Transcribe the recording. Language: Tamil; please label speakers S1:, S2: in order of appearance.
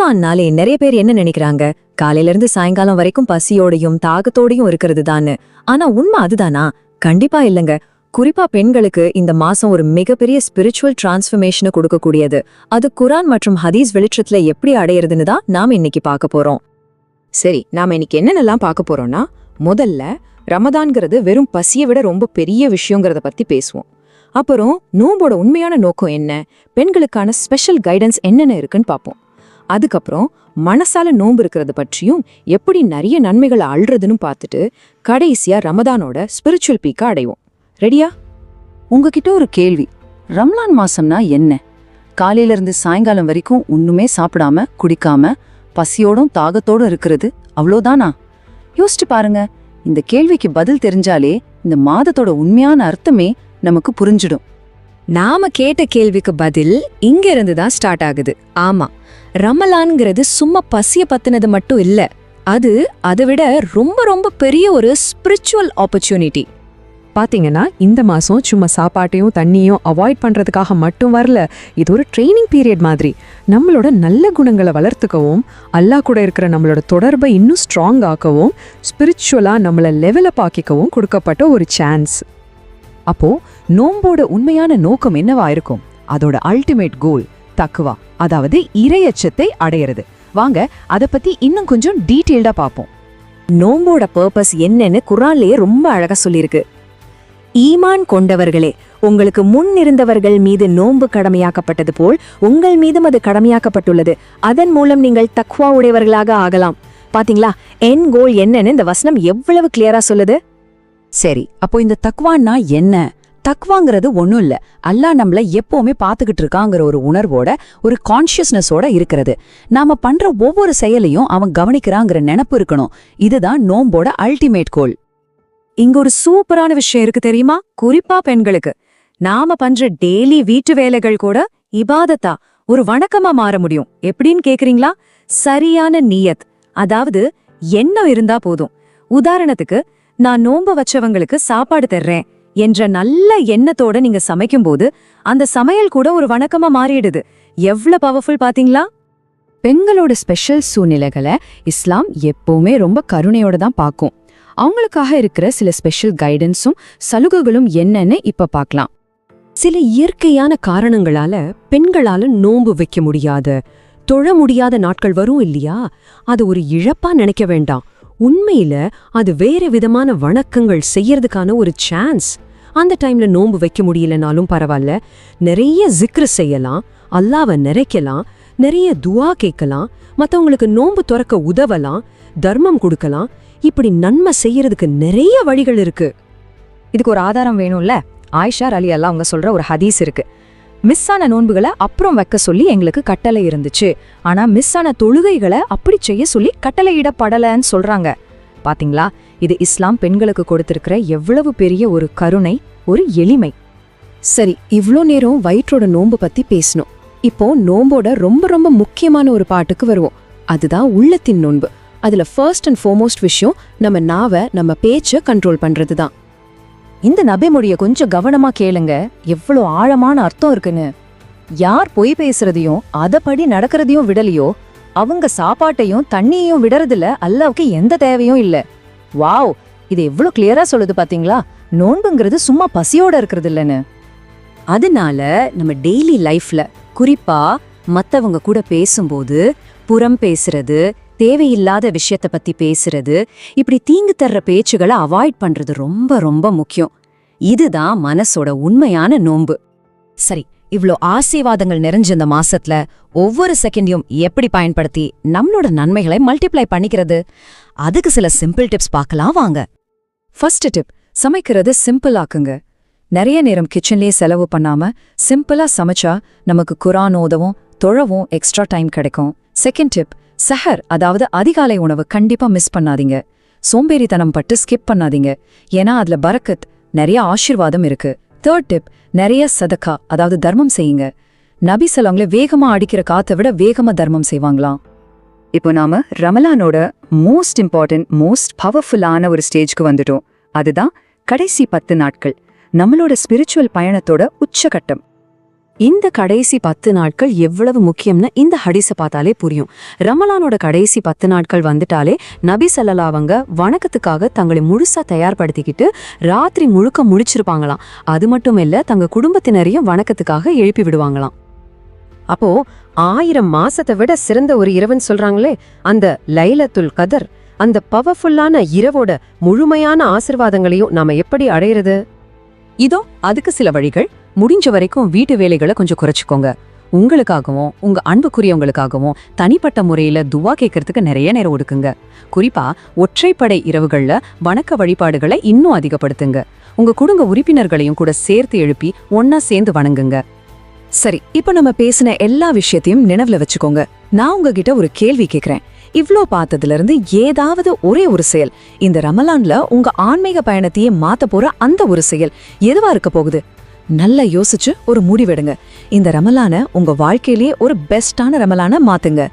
S1: ரமலான்னாலே நிறைய பேர் என்ன நினைக்கிறாங்க, காலையில இருந்து சாயங்காலம் வரைக்கும் பசியோடையும் தாகத்தோடையும் இருக்கிறது தான்னு. ஆனா உண்மை அதுதானா? கண்டிப்பா இல்லங்க. குறிப்பா பெண்களுக்கு இந்த மாசம் ஒரு மிகப்பெரிய ஸ்பிரிச்சுவல் டிரான்ஸ்ஃபர்மேஷனை கொடுக்கக்கூடியது. அது குரான் மற்றும் ஹதீஸ் வெளிச்சத்துல எப்படி அடையிறதுன்னு தான் நாம இன்னைக்கு பார்க்க போறோம்.
S2: சரி, நாம இன்னைக்கு என்னென்னலாம் பார்க்க போறோம்னா, முதல்ல ரமதான்ங்கிறது வெறும் பசியை விட ரொம்ப பெரிய விஷயங்கிறத பத்தி பேசுவோம். அப்புறம் நோம்போட உண்மையான நோக்கம் என்ன, பெண்களுக்கான ஸ்பெஷல் கைடன்ஸ் என்னென்ன இருக்குன்னு பார்ப்போம். அதுக்கப்புறம் மனசால நோன்பு இருக்கிறது பற்றியும் எப்படி நிறைய நன்மைகளை அள்ளுறதுன்னு பார்த்துட்டு கடைசியா ரமதானோட ஸ்பிரிச்சுவல் பீக்கா அடைவோம். ரெடியா?
S3: உங்ககிட்ட ஒரு கேள்வி. ரம்லான் மாசம்னா என்ன? காலையில இருந்து சாயங்காலம் வரைக்கும் ஒண்ணுமே சாப்பிடாம குடிக்காம பசியோடும் தாகத்தோடும் இருக்கிறது அவ்வளோதானா? யோசிச்சு பாருங்க. இந்த கேள்விக்கு பதில் தெரிஞ்சாலே இந்த மாதத்தோட உண்மையான அர்த்தமே நமக்கு புரிஞ்சிடும்.
S1: நாம கேட்ட கேள்விக்கு பதில் இங்க இருந்து தான் ஸ்டார்ட் ஆகுது. ஆமா, ரமலான்ங்கிறது சும்மா பசிய பத்தினது மட்டும் இல்ல. அது அதை விட ரொம்ப ரொம்ப பெரிய ஒரு ஸ்பிரிச்சுவல் ஆப்பர்ச்சுனிட்டி.
S4: பாத்தீங்கன்னா இந்த மாசம் சும்மா சாப்பாட்டையும் தண்ணியும் அவாய்ட் பண்றதுக்காக மட்டும் வரல. இது ஒரு ட்ரைனிங் பீரியட் மாதிரி. நம்மளோட நல்ல குணங்களை வளர்த்துக்கவும், அல்லாஹ் கூட இருக்கிற நம்மளோட தொடர்பை இன்னும் ஸ்ட்ராங் ஆக்கவும், ஸ்பிரிச்சுவலா நம்மளை லெவலப் ஆக்கிக்கவும் கொடுக்கப்பட்ட ஒரு சான்ஸ்.
S3: அப்போ நோம்போட உண்மையான நோக்கம் என்னவா இருக்கும்? அதோட அல்டிமேட் கோல் தக்குவா, அதாவது இறையச்சத்தை அடையிறது. வாங்க அதை பத்தி இன்னும் கொஞ்சம் டீட்டெயில்டா பார்ப்போம்.
S1: நோம்போட பர்பஸ் என்னன்னு குர்ஆன்லயே ரொம்ப அழகா சொல்லியிருக்கு. ஈமான் கொண்டவர்களே, உங்களுக்கு முன் இருந்தவர்கள் மீது நோன்பு கடமையாக்கப்பட்டது போல் உங்கள் மீதும் அது கடமையாக்கப்பட்டுள்ளது. அதன் மூலம் நீங்கள் தக்வா உடையவர்களாக ஆகலாம். பாத்தீங்களா, என் கோல் என்னன்னு இந்த வசனம் எவ்வளவு கிளியரா சொல்லுது.
S3: சரி, அப்போ இந்த தக்வான்னா என்ன? தக்வாங்கிறது ஒண்ணும் இல்ல, அல்லாஹ் நம்மள எப்பவுமே பாத்துக்கிட்டு இருக்காங்கிற ஒரு உணர்வோட, ஒரு கான்ஷியஸ்னஸோட இருக்கிறது. நாம பண்ற ஒவ்வொரு செயலையும் அவன் கவனிக்கிறாங்கிற நினைப்பு இருக்கணும். இதுதான் நோம்போட அல்டிமேட் கோல்.
S1: இங்க ஒரு சூப்பரான விஷயம் இருக்கு தெரியுமா? குறிப்பா பெண்களுக்கு. நாம பண்ற டெய்லி வீட்டு வேலைகள் கூட இபாதத்தா, ஒரு வணக்கமா மாற முடியும். எப்படின்னு கேக்குறீங்களா? சரியான நியத், அதாவது எண்ணம் இருந்தா போதும். உதாரணத்துக்கு, நான் நோன்பு வச்சவங்களுக்கு சாப்பாடு தர்றேன் என்ற நல்ல எண்ணத்தோட நீங்க சமைக்கும்போது அந்த சமையல் கூட ஒரு வணக்கமா மாறிடுது. எவ்வளவு பவர்ஃபுல் பாத்தீங்களா?
S3: பெண்களோட ஸ்பெஷல் சூழ்நிலைகளை இஸ்லாம் எப்பவுமே ரொம்ப கருணையோட தான் பார்க்கும். அவங்களுக்காக இருக்கிற சில ஸ்பெஷல் கைடன்ஸும் சலுகைகளும் என்னன்னு இப்ப பார்க்கலாம்.
S4: சில இயற்கையான காரணங்களால பெண்களால நோன்பு வைக்க முடியாத, தொழ முடியாத நாட்கள் வரும் இல்லையா? அது ஒரு இழப்பா நினைக்க வேண்டாம். உண்மையில அது வேற விதமான வணக்கங்கள் செய்யறதுக்கான ஒரு சான்ஸ். அந்த டைம்ல நோன்பு வைக்க முடியலனாலும் பரவாயில்ல, நிறைய ஜிக்ரு செய்யலாம், அல்லாஹ்வை நிறைக்கலாம், நிறைய துஆ கேட்கலாம், மத்தவங்களுக்கு நோன்பு துறக்க உதவலாம், தர்மம் கொடுக்கலாம். இப்படி நன்மை செய்யறதுக்கு நிறைய வழிகள் இருக்கு.
S1: இதுக்கு ஒரு ஆதாரம் வேணும்ல. ஆயிஷா ரலியல்லாஹு அவங்க சொல்ற ஒரு ஹதீஸ் இருக்கு. மிஸ் ஆன நோன்புகளை அப்புறம் வைக்க சொல்லி எங்களுக்கு கட்டளை இருந்துச்சு, ஆனா மிஸ் ஆன தொழுகைகளை அப்படி செய்ய சொல்லி கட்டளையிடப்படலன்னு சொல்றாங்க. பாத்தீங்களா, இது இஸ்லாம் பெண்களுக்கு கொடுத்திருக்கிற எவ்வளவு பெரிய ஒரு கருணை, ஒரு எளிமை.
S4: சரி, இவ்ளோ நேரம் வயிற்றோட நோன்பு பத்தி பேசணும். இப்போ நோம்போட ரொம்ப ரொம்ப முக்கியமான ஒரு பாட்டுக்கு வருவோம். அதுதான் உள்ளத்தின் நோன்பு. அதுல ஃபர்ஸ்ட் அண்ட் ஃபார்மோஸ்ட் விஷயம் நம்ம நாவை, நம்ம பேச்ச கண்ட்ரோல் பண்றது தான்.
S1: இந்த நபிமொழியை கொஞ்சம் கவனமா கேளுங்க, எவ்வளோ ஆழமான அர்த்தம் இருக்குன்னு. யார் பொய் பேசுறதையும் அதப்படி நடக்கிறதையும் விடலையோ, அவங்க சாப்பாட்டையும் தண்ணியையும் விடறதுல அல்லாவுக்கு எந்த தேவையும் இல்ல. வாவ், இது எவ்வளோ கிளியரா சொல்லுது பாத்தீங்களா? நோன்புங்கிறது சும்மா பசியோட இருக்கிறது இல்லைன்னு. அதனால நம்ம டெய்லி லைஃப்ல, குறிப்பா மத்தவங்க கூட பேசும்போது புறம் பேசுறது, தேவையில்லாத விஷயத்த பத்தி பேசுறது, இப்படி தீங்கு தர்ற பேச்சுகளை அவாய்ட் பண்றது ரொம்ப ரொம்ப முக்கியம். இதுதான் மனசோட உண்மையான நோன்பு. சரி, இவ்ளோ ஆசீர்வாதங்கள் நிறைஞ்ச இந்த மாசத்துல ஒவ்வொரு செகண்டையும் எப்படி பயன்படுத்தி நம்மளோட நன்மைகளை மல்டிப்ளை பண்ணிக்கிறது, அதுக்கு சில சிம்பிள் டிப்ஸ் பார்க்கலாம் வாங்க.
S4: ஃபர்ஸ்ட் டிப், சமைக்கிறது சிம்பிள் ஆக்குங்க. நிறைய நேரம் கிச்சன்லயே செலவு பண்ணாம சிம்பிளா சமைச்சா நமக்கு குர்ஆன் ஓதவும் தொழவும் எக்ஸ்ட்ரா டைம் கிடைக்கும். செகண்ட் டிப், சஹர், அதாவது அதிகாலை உணவு கண்டிப்பா மிஸ் பண்ணாதீங்க. சோம்பேறித்தனம் பட்டு ஸ்கிப் பண்ணாதீங்க, ஏன்னா அதுல பரக்கத், நிறைய ஆசீர்வாதம் இருக்கு. தேர்ட் டிப், நிறைய சதக்கா, அதாவது தர்மம் செய்யுங்க. நபி ஸல்லல்லாஹு வேகமா அடிக்கிற காத்தை விட வேகமா தர்மம் செய்வாங்களாம்.
S3: இப்போ நாம ரமலானோட மோஸ்ட் இம்பார்ட்டன்ட், மோஸ்ட் பவர்ஃபுல்லான ஒரு ஸ்டேஜ்க்கு வந்துட்டோம். அதுதான் கடைசி 10 நாட்கள், நம்மளோட ஸ்பிரிச்சுவல் பயணத்தோட உச்சகட்டம்.
S4: இந்த கடைசி 10 நாட்கள் எவ்வளவு முக்கியம்னு இந்த ஹதீஸை பார்த்தாலே புரியும். ரமலானோட கடைசி 10 நாட்கள் வந்துட்டாலே நபி ஸல்லல்லாஹு அவங்க வணக்கத்துக்காக தங்களை முழுசா தயார்படுத்திக்கிட்டு ராத்திரி முழுக்க முழிச்சிருப்பாங்களாம். அது மட்டும் இல்ல, தங்க குடும்பத்தினரையும் வணக்கத்துக்காக எழுப்பி விடுவாங்களாம். அப்போ 1000 மாசத்தை விட சிறந்த ஒரு இரவுன்னு சொல்றாங்களே, அந்த லைலத்துல் கதர், அந்த பவர்ஃபுல்லான இரவோட முழுமையான ஆசீர்வாதங்களையும் நாம எப்படி அடையிறது?
S3: இதோ அதுக்கு சில வழிகள். முடிஞ்ச வரைக்கும் வீட்டு வேலைகளை கொஞ்சம் குறைச்சிக்கோங்க. உங்களுக்காகவும் உங்க அன்புக்குரியவங்களுக்காகவும் தனிப்பட்ட முறையில துவா கேட்கறதுக்கு நிறைய நேரம் ஒதுக்குங்க. குறிப்பா ஒற்றைப்படை இரவுகள்ல வணக்க வழிபாடுகளை இன்னும் அதிகப்படுத்துங்க. உங்க குடும்ப உறுப்பினர்களையும் கூட சேர்த்து எழுப்பி ஒன்னா சேர்ந்து வணங்குங்க.
S2: சரி, இப்ப நம்ம பேசின எல்லா விஷயத்தையும் நினைவுல வச்சுக்கோங்க. நான் உங்ககிட்ட ஒரு கேள்வி கேக்குறேன். இவ்ளோ பார்த்ததுல இருந்து ஏதாவது ஒரே ஒரு செயல், இந்த ரமலான்ல உங்க ஆன்மீக பயணத்தையே மாத்த போற அந்த ஒரு செயல் எதுவா இருக்க போகுது? நல்லா யோசிச்சு ஒரு முடிவெடுங்க. இந்த ரமலான உங்க வாழ்க்கையிலேயே ஒரு பெஸ்டான ரமலான மாத்துங்க.